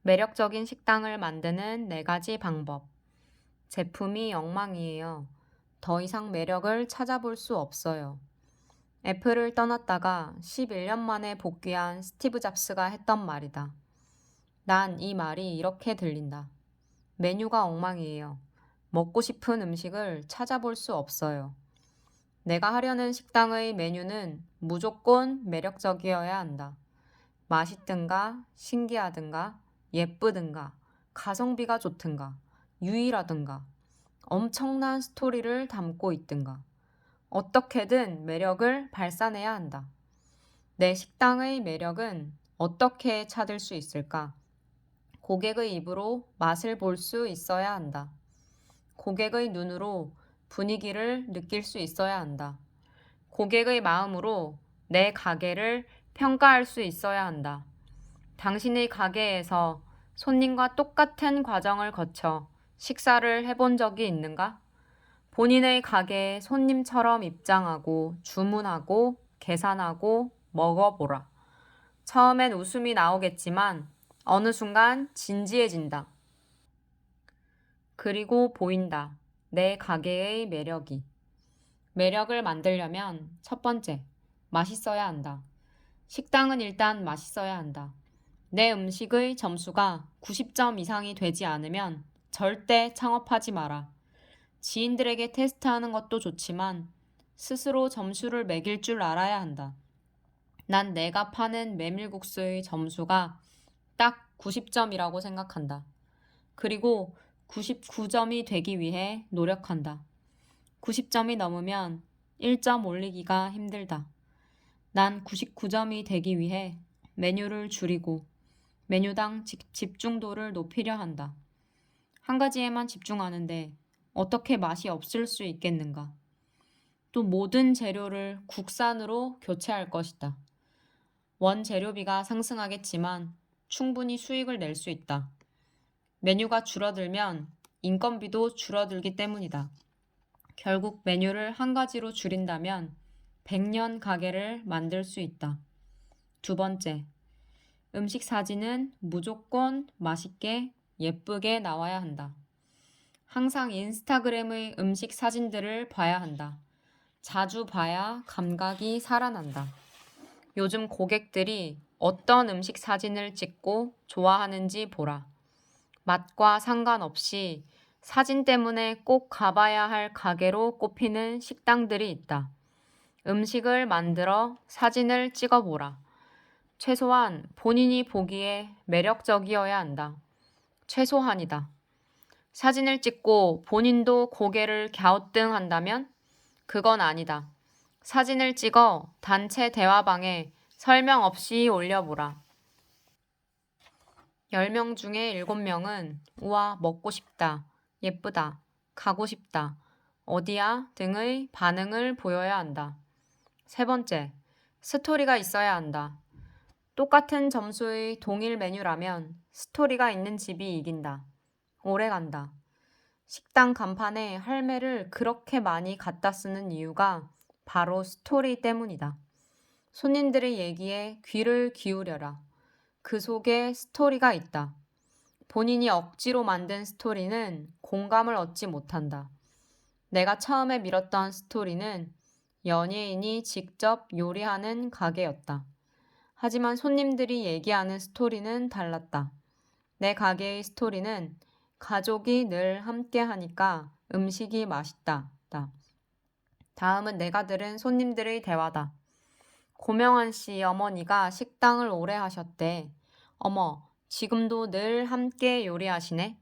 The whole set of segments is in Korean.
매력적인 식당을 만드는 4가지 방법. 제품이 엉망이에요. 더 이상 매력을 찾아볼 수 없어요. 애플을 떠났다가 11년 만에 복귀한 스티브 잡스가 했던 말이다. 난 이 말이 이렇게 들린다. 메뉴가 엉망이에요. 먹고 싶은 음식을 찾아볼 수 없어요. 내가 하려는 식당의 메뉴는 무조건 매력적이어야 한다. 맛있든가, 신기하든가, 예쁘든가, 가성비가 좋든가, 유일하든가, 엄청난 스토리를 담고 있든가, 어떻게든 매력을 발산해야 한다. 내 식당의 매력은 어떻게 찾을 수 있을까? 고객의 입으로 맛을 볼 수 있어야 한다. 고객의 눈으로 분위기를 느낄 수 있어야 한다. 고객의 마음으로 내 가게를 평가할 수 있어야 한다. 당신의 가게에서 손님과 똑같은 과정을 거쳐 식사를 해본 적이 있는가? 본인의 가게에 손님처럼 입장하고 주문하고 계산하고 먹어보라. 처음엔 웃음이 나오겠지만 어느 순간 진지해진다. 그리고 보인다. 내 가게의 매력이. 매력을 만들려면 첫 번째, 맛있어야 한다. 식당은 일단 맛있어야 한다. 내 음식의 점수가 90점 이상이 되지 않으면 절대 창업하지 마라. 지인들에게 테스트하는 것도 좋지만 스스로 점수를 매길 줄 알아야 한다. 난 내가 파는 메밀국수의 점수가 딱 90점이라고 생각한다. 그리고 99점이 되기 위해 노력한다. 90점이 넘으면 1점 올리기가 힘들다. 난 99점이 되기 위해 메뉴를 줄이고 메뉴당 집중도를 높이려 한다. 한 가지에만 집중하는데 어떻게 맛이 없을 수 있겠는가? 또 모든 재료를 국산으로 교체할 것이다. 원재료비가 상승하겠지만 충분히 수익을 낼 수 있다. 메뉴가 줄어들면 인건비도 줄어들기 때문이다. 결국 메뉴를 한 가지로 줄인다면 100년 가게를 만들 수 있다. 두 번째, 음식 사진은 무조건 맛있게 예쁘게 나와야 한다. 항상 인스타그램의 음식 사진들을 봐야 한다. 자주 봐야 감각이 살아난다. 요즘 고객들이 어떤 음식 사진을 찍고 좋아하는지 보라. 맛과 상관없이 사진 때문에 꼭 가봐야 할 가게로 꼽히는 식당들이 있다. 음식을 만들어 사진을 찍어보라. 최소한 본인이 보기에 매력적이어야 한다. 최소한이다. 사진을 찍고 본인도 고개를 갸우뚱한다면 그건 아니다. 사진을 찍어 단체 대화방에 설명 없이 올려보라. 10명 중에 7명은 우와, 먹고 싶다, 예쁘다, 가고 싶다, 어디야 등의 반응을 보여야 한다. 세 번째, 스토리가 있어야 한다. 똑같은 점수의 동일 메뉴라면 스토리가 있는 집이 이긴다. 오래 간다. 식당 간판에 할매를 그렇게 많이 갖다 쓰는 이유가 바로 스토리 때문이다. 손님들의 얘기에 귀를 기울여라. 그 속에 스토리가 있다. 본인이 억지로 만든 스토리는 공감을 얻지 못한다. 내가 처음에 밀었던 스토리는 연예인이 직접 요리하는 가게였다. 하지만 손님들이 얘기하는 스토리는 달랐다. 내 가게의 스토리는 가족이 늘 함께 하니까 음식이 맛있다. 다음은 내가 들은 손님들의 대화다. 고명환 씨 어머니가 식당을 오래 하셨대. 어머, 지금도 늘 함께 요리하시네?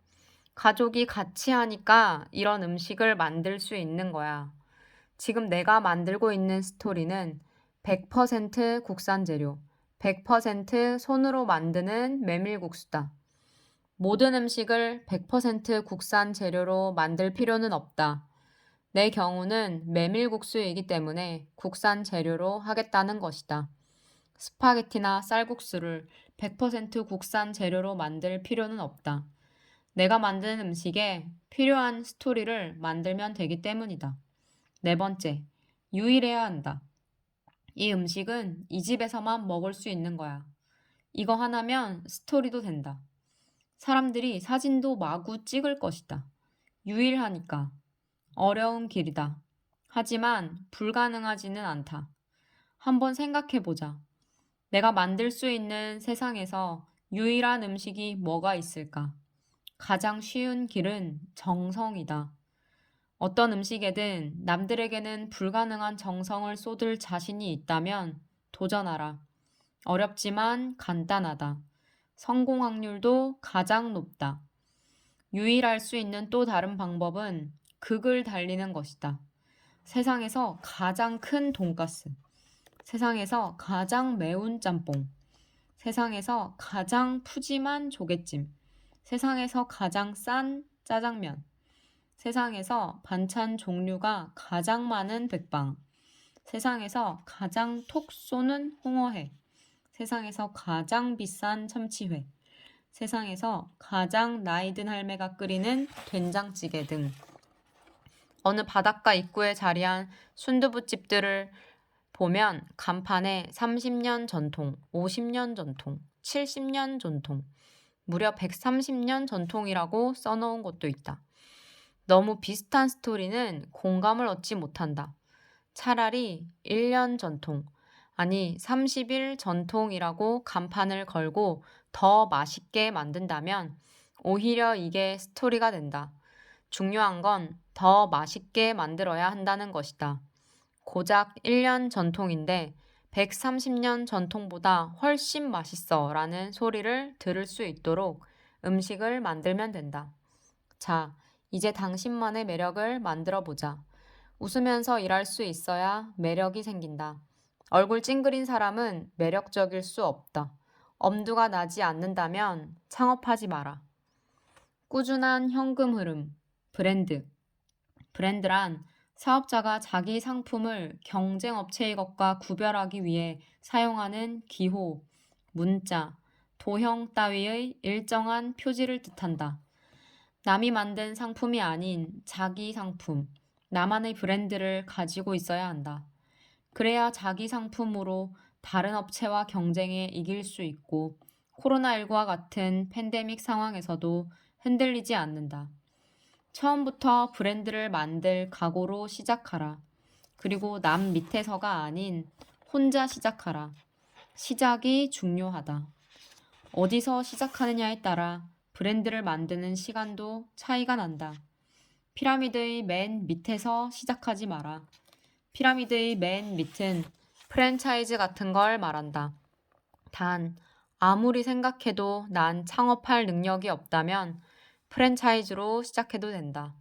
가족이 같이 하니까 이런 음식을 만들 수 있는 거야. 지금 내가 만들고 있는 스토리는 100% 국산 재료, 100% 손으로 만드는 메밀국수다. 모든 음식을 100% 국산 재료로 만들 필요는 없다. 내 경우는 메밀국수이기 때문에 국산 재료로 하겠다는 것이다. 스파게티나 쌀국수를 100% 국산 재료로 만들 필요는 없다. 내가 만드는 음식에 필요한 스토리를 만들면 되기 때문이다. 네 번째, 유일해야 한다. 이 음식은 이 집에서만 먹을 수 있는 거야. 이거 하나면 스토리도 된다. 사람들이 사진도 마구 찍을 것이다. 유일하니까. 어려운 길이다. 하지만 불가능하지는 않다. 한번 생각해 보자. 내가 만들 수 있는 세상에서 유일한 음식이 뭐가 있을까? 가장 쉬운 길은 정성이다. 어떤 음식에든 남들에게는 불가능한 정성을 쏟을 자신이 있다면 도전하라. 어렵지만 간단하다. 성공 확률도 가장 높다. 유일할 수 있는 또 다른 방법은 극을 달리는 것이다. 세상에서 가장 큰 돈가스, 세상에서 가장 매운 짬뽕, 세상에서 가장 푸짐한 조개찜, 세상에서 가장 싼 짜장면, 세상에서 반찬 종류가 가장 많은 백반, 세상에서 가장 톡 쏘는 홍어회, 세상에서 가장 비싼 참치회, 세상에서 가장 나이든 할매가 끓이는 된장찌개 등 어느 바닷가 입구에 자리한 순두부집들을 보면 간판에 30년 전통, 50년 전통, 70년 전통, 무려 130년 전통이라고 써놓은 곳도 있다. 너무 비슷한 스토리는 공감을 얻지 못한다. 차라리 1년 전통, 아니 30일 전통이라고 간판을 걸고 더 맛있게 만든다면 오히려 이게 스토리가 된다. 중요한 건 더 맛있게 만들어야 한다는 것이다. 고작 1년 전통인데 130년 전통보다 훨씬 맛있어 라는 소리를 들을 수 있도록 음식을 만들면 된다. 자, 이제 당신만의 매력을 만들어 보자. 웃으면서 일할 수 있어야 매력이 생긴다. 얼굴 찡그린 사람은 매력적일 수 없다. 엄두가 나지 않는다면 창업하지 마라. 꾸준한 현금 흐름, 브랜드. 브랜드란 사업자가 자기 상품을 경쟁 업체의 것과 구별하기 위해 사용하는 기호, 문자, 도형 따위의 일정한 표지를 뜻한다. 남이 만든 상품이 아닌 자기 상품, 나만의 브랜드를 가지고 있어야 한다. 그래야 자기 상품으로 다른 업체와 경쟁에 이길 수 있고 코로나19와 같은 팬데믹 상황에서도 흔들리지 않는다. 처음부터 브랜드를 만들 각오로 시작하라. 그리고 남 밑에서가 아닌 혼자 시작하라. 시작이 중요하다. 어디서 시작하느냐에 따라 브랜드를 만드는 시간도 차이가 난다. 피라미드의 맨 밑에서 시작하지 마라. 피라미드의 맨 밑은 프랜차이즈 같은 걸 말한다. 단, 아무리 생각해도 난 창업할 능력이 없다면 프랜차이즈로 시작해도 된다.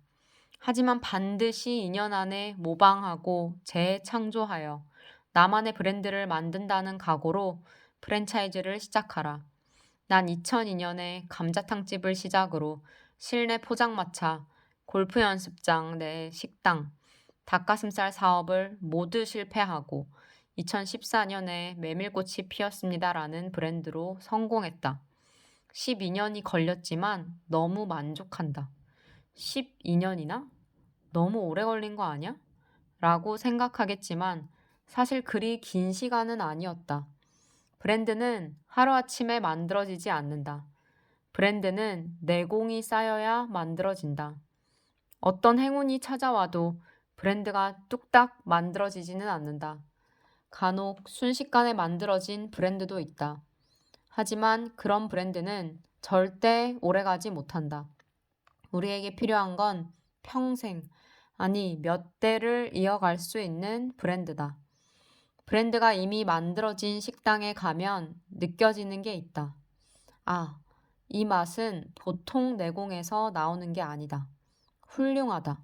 하지만 반드시 2년 안에 모방하고 재창조하여 나만의 브랜드를 만든다는 각오로 프랜차이즈를 시작하라. 난 2002년에 감자탕집을 시작으로 실내 포장마차, 골프 연습장 내 식당, 닭가슴살 사업을 모두 실패하고 2014년에 메밀꽃이 피었습니다라는 브랜드로 성공했다. 12년이 걸렸지만 너무 만족한다. 12년이나? 너무 오래 걸린 거 아니야? 라고 생각하겠지만 사실 그리 긴 시간은 아니었다. 브랜드는 하루아침에 만들어지지 않는다. 브랜드는 내공이 쌓여야 만들어진다. 어떤 행운이 찾아와도 브랜드가 뚝딱 만들어지지는 않는다. 간혹 순식간에 만들어진 브랜드도 있다. 하지만 그런 브랜드는 절대 오래가지 못한다. 우리에게 필요한 건 평생, 아니 몇 대를 이어갈 수 있는 브랜드다. 브랜드가 이미 만들어진 식당에 가면 느껴지는 게 있다. 아, 이 맛은 보통 내공에서 나오는 게 아니다. 훌륭하다.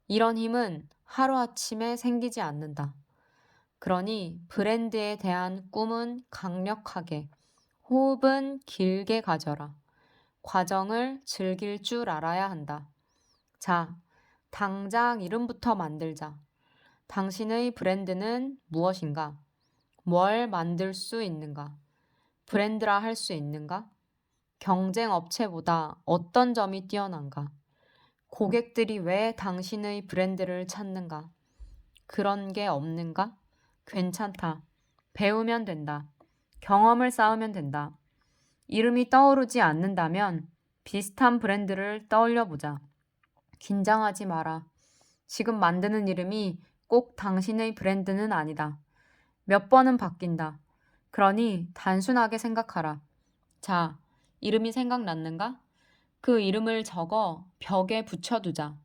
이런 힘은 하루아침에 생기지 않는다. 그러니 브랜드에 대한 꿈은 강력하게, 호흡은 길게 가져라. 과정을 즐길 줄 알아야 한다. 자, 당장 이름부터 만들자. 당신의 브랜드는 무엇인가? 뭘 만들 수 있는가? 브랜드라 할 수 있는가? 경쟁 업체보다 어떤 점이 뛰어난가? 고객들이 왜 당신의 브랜드를 찾는가? 그런 게 없는가? 괜찮다. 배우면 된다. 경험을 쌓으면 된다. 이름이 떠오르지 않는다면 비슷한 브랜드를 떠올려 보자. 긴장하지 마라. 지금 만드는 이름이 꼭 당신의 브랜드는 아니다. 몇 번은 바뀐다. 그러니 단순하게 생각하라. 자, 이름이 생각났는가? 그 이름을 적어 벽에 붙여두자.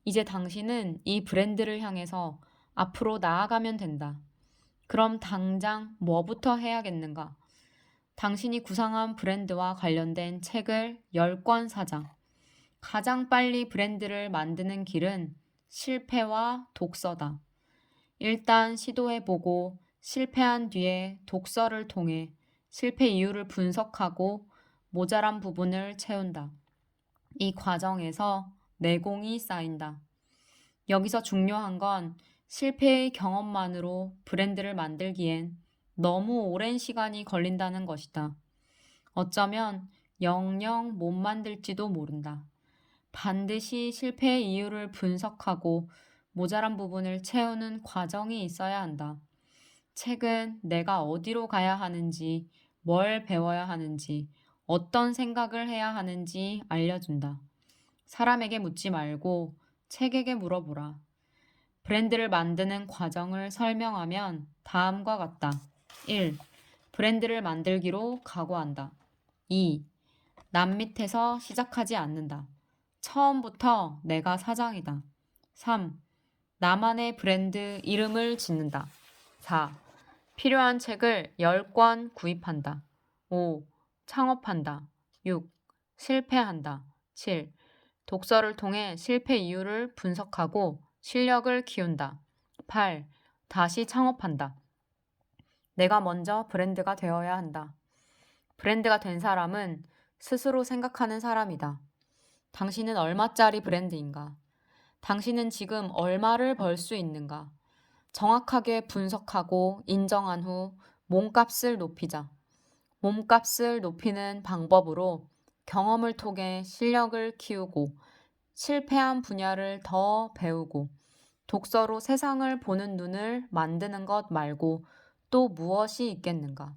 이제 당신은 이 브랜드를 향해서 앞으로 나아가면 된다. 그럼 당장 뭐부터 해야겠는가? 당신이 구상한 브랜드와 관련된 책을 10권 사자. 가장 빨리 브랜드를 만드는 길은 실패와 독서다. 일단 시도해보고 실패한 뒤에 독서를 통해 실패 이유를 분석하고 모자란 부분을 채운다. 이 과정에서 내공이 쌓인다. 여기서 중요한 건 실패의 경험만으로 브랜드를 만들기엔 너무 오랜 시간이 걸린다는 것이다. 어쩌면 영영 못 만들지도 모른다. 반드시 실패의 이유를 분석하고 모자란 부분을 채우는 과정이 있어야 한다. 책은 내가 어디로 가야 하는지, 뭘 배워야 하는지, 어떤 생각을 해야 하는지 알려준다. 사람에게 묻지 말고 책에게 물어보라. 브랜드를 만드는 과정을 설명하면 다음과 같다. 1. 브랜드를 만들기로 각오한다. 2. 남 밑에서 시작하지 않는다. 처음부터 내가 사장이다. 3. 나만의 브랜드 이름을 짓는다. 4. 필요한 책을 10권 구입한다. 5. 창업한다. 6. 실패한다. 7. 독서를 통해 실패 이유를 분석하고 실력을 키운다. 8. 다시 창업한다. 내가 먼저 브랜드가 되어야 한다. 브랜드가 된 사람은 스스로 생각하는 사람이다. 당신은 얼마짜리 브랜드인가? 당신은 지금 얼마를 벌 수 있는가? 정확하게 분석하고 인정한 후 몸값을 높이자. 몸값을 높이는 방법으로 경험을 통해 실력을 키우고 실패한 분야를 더 배우고 독서로 세상을 보는 눈을 만드는 것 말고 또 무엇이 있겠는가?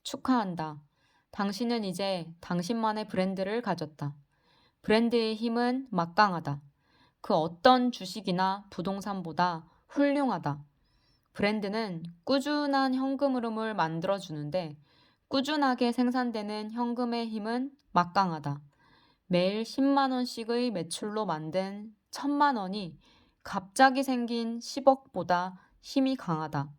축하한다. 당신은 이제 당신만의 브랜드를 가졌다. 브랜드의 힘은 막강하다. 그 어떤 주식이나 부동산보다 훌륭하다. 브랜드는 꾸준한 현금 흐름을 만들어주는데 꾸준하게 생산되는 현금의 힘은 막강하다. 매일 10만 원씩의 매출로 만든 1000만 원이 갑자기 생긴 10억보다 힘이 강하다.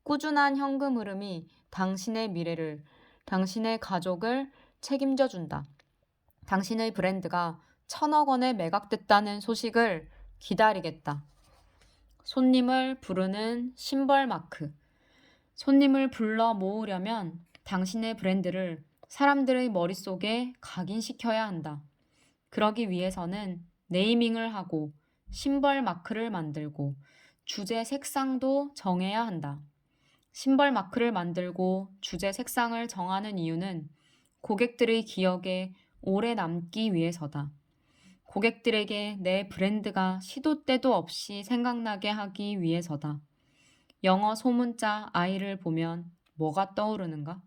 꾸준한 현금 흐름이 당신의 미래를, 당신의 가족을 책임져 준다. 당신의 브랜드가 1000억 원에 매각됐다는 소식을 기다리겠다. 손님을 부르는 심벌 마크. 손님을 불러 모으려면 당신의 브랜드를 사람들의 머릿속에 각인시켜야 한다. 그러기 위해서는 네이밍을 하고 심벌 마크를 만들고 주제 색상도 정해야 한다. 심벌 마크를 만들고 주제 색상을 정하는 이유는 고객들의 기억에 오래 남기 위해서다. 고객들에게 내 브랜드가 시도 때도 없이 생각나게 하기 위해서다. 영어 소문자 I를 보면 뭐가 떠오르는가?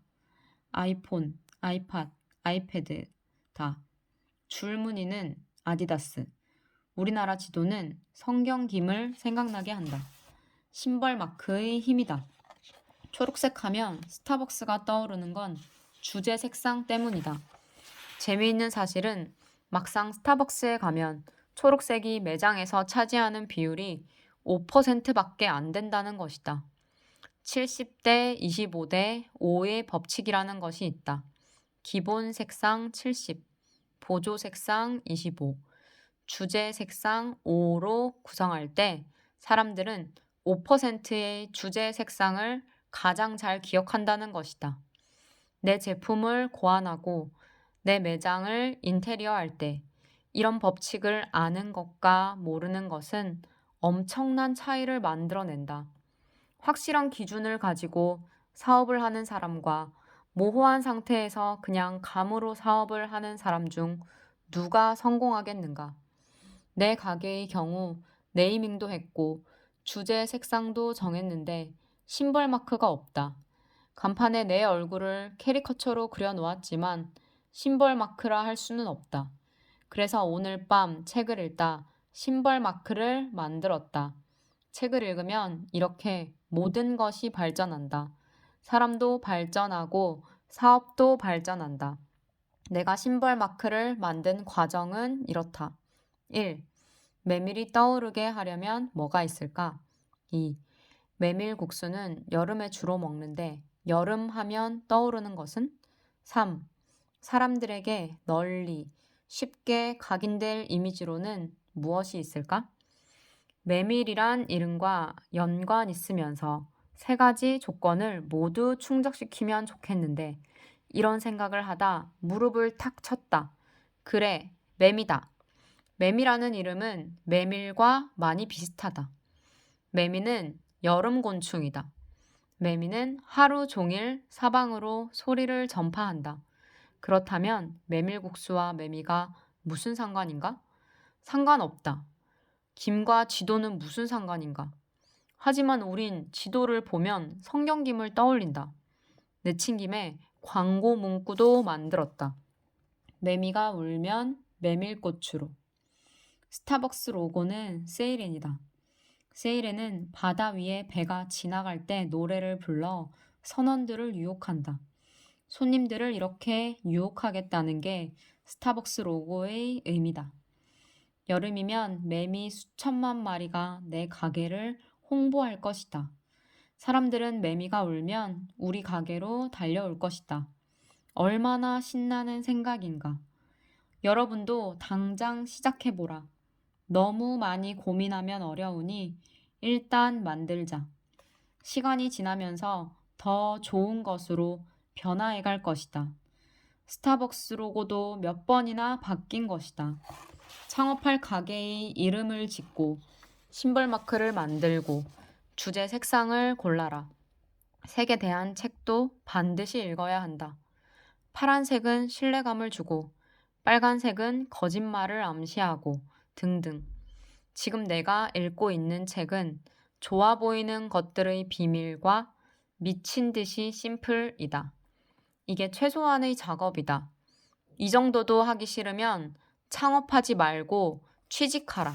아이폰, 아이팟, 아이패드 다. 줄무늬는 아디다스. 우리나라 지도는 성경김을 생각나게 한다. 심벌 마크의 힘이다. 초록색 하면 스타벅스가 떠오르는 건 주제 색상 때문이다. 재미있는 사실은 막상 스타벅스에 가면 초록색이 매장에서 차지하는 비율이 5%밖에 안 된다는 것이다. 70대 25대 5의 법칙이라는 것이 있다. 기본 색상 70, 보조 색상 25, 주제 색상 5로 구성할 때 사람들은 5%의 주제 색상을 가장 잘 기억한다는 것이다. 내 제품을 고안하고 내 매장을 인테리어할 때 이런 법칙을 아는 것과 모르는 것은 엄청난 차이를 만들어낸다. 확실한 기준을 가지고 사업을 하는 사람과 모호한 상태에서 그냥 감으로 사업을 하는 사람 중 누가 성공하겠는가? 내 가게의 경우 네이밍도 했고 주제 색상도 정했는데 심벌 마크가 없다. 간판에 내 얼굴을 캐리커처로 그려놓았지만 심벌 마크라 할 수는 없다. 그래서 오늘 밤 책을 읽다 심벌 마크를 만들었다. 책을 읽으면 이렇게 모든 것이 발전한다. 사람도 발전하고 사업도 발전한다. 내가 심벌 마크를 만든 과정은 이렇다. 1. 메밀이 떠오르게 하려면 뭐가 있을까? 2. 메밀국수는 여름에 주로 먹는데 여름 하면 떠오르는 것은? 3. 사람들에게 널리 쉽게 각인될 이미지로는 무엇이 있을까? 메밀이란 이름과 연관 있으면서 세 가지 조건을 모두 충족시키면 좋겠는데 이런 생각을 하다 무릎을 탁 쳤다. 그래, 매미다. 매미라는 이름은 메밀과 많이 비슷하다. 매미는 여름 곤충이다. 매미는 하루 종일 사방으로 소리를 전파한다. 그렇다면 메밀국수와 매미가 무슨 상관인가? 상관없다. 김과 지도는 무슨 상관인가? 하지만 우린 지도를 보면 성경김을 떠올린다. 내친 김에 광고 문구도 만들었다. 매미가 울면 메밀꽃으로. 스타벅스 로고는 세이렌이다. 세이렌은 바다 위에 배가 지나갈 때 노래를 불러 선원들을 유혹한다. 손님들을 이렇게 유혹하겠다는 게 스타벅스 로고의 의미다. 여름이면 매미 수천만 마리가 내 가게를 홍보할 것이다. 사람들은 매미가 울면 우리 가게로 달려올 것이다. 얼마나 신나는 생각인가. 여러분도 당장 시작해보라. 너무 많이 고민하면 어려우니 일단 만들자. 시간이 지나면서 더 좋은 것으로 변화해갈 것이다. 스타벅스 로고도 몇 번이나 바뀐 것이다. 창업할 가게의 이름을 짓고 심벌 마크를 만들고 주제 색상을 골라라. 색에 대한 책도 반드시 읽어야 한다. 파란색은 신뢰감을 주고 빨간색은 거짓말을 암시하고 등등. 지금 내가 읽고 있는 책은 좋아 보이는 것들의 비밀과 미친 듯이 심플이다. 이게 최소한의 작업이다. 이 정도도 하기 싫으면 창업하지 말고 취직하라.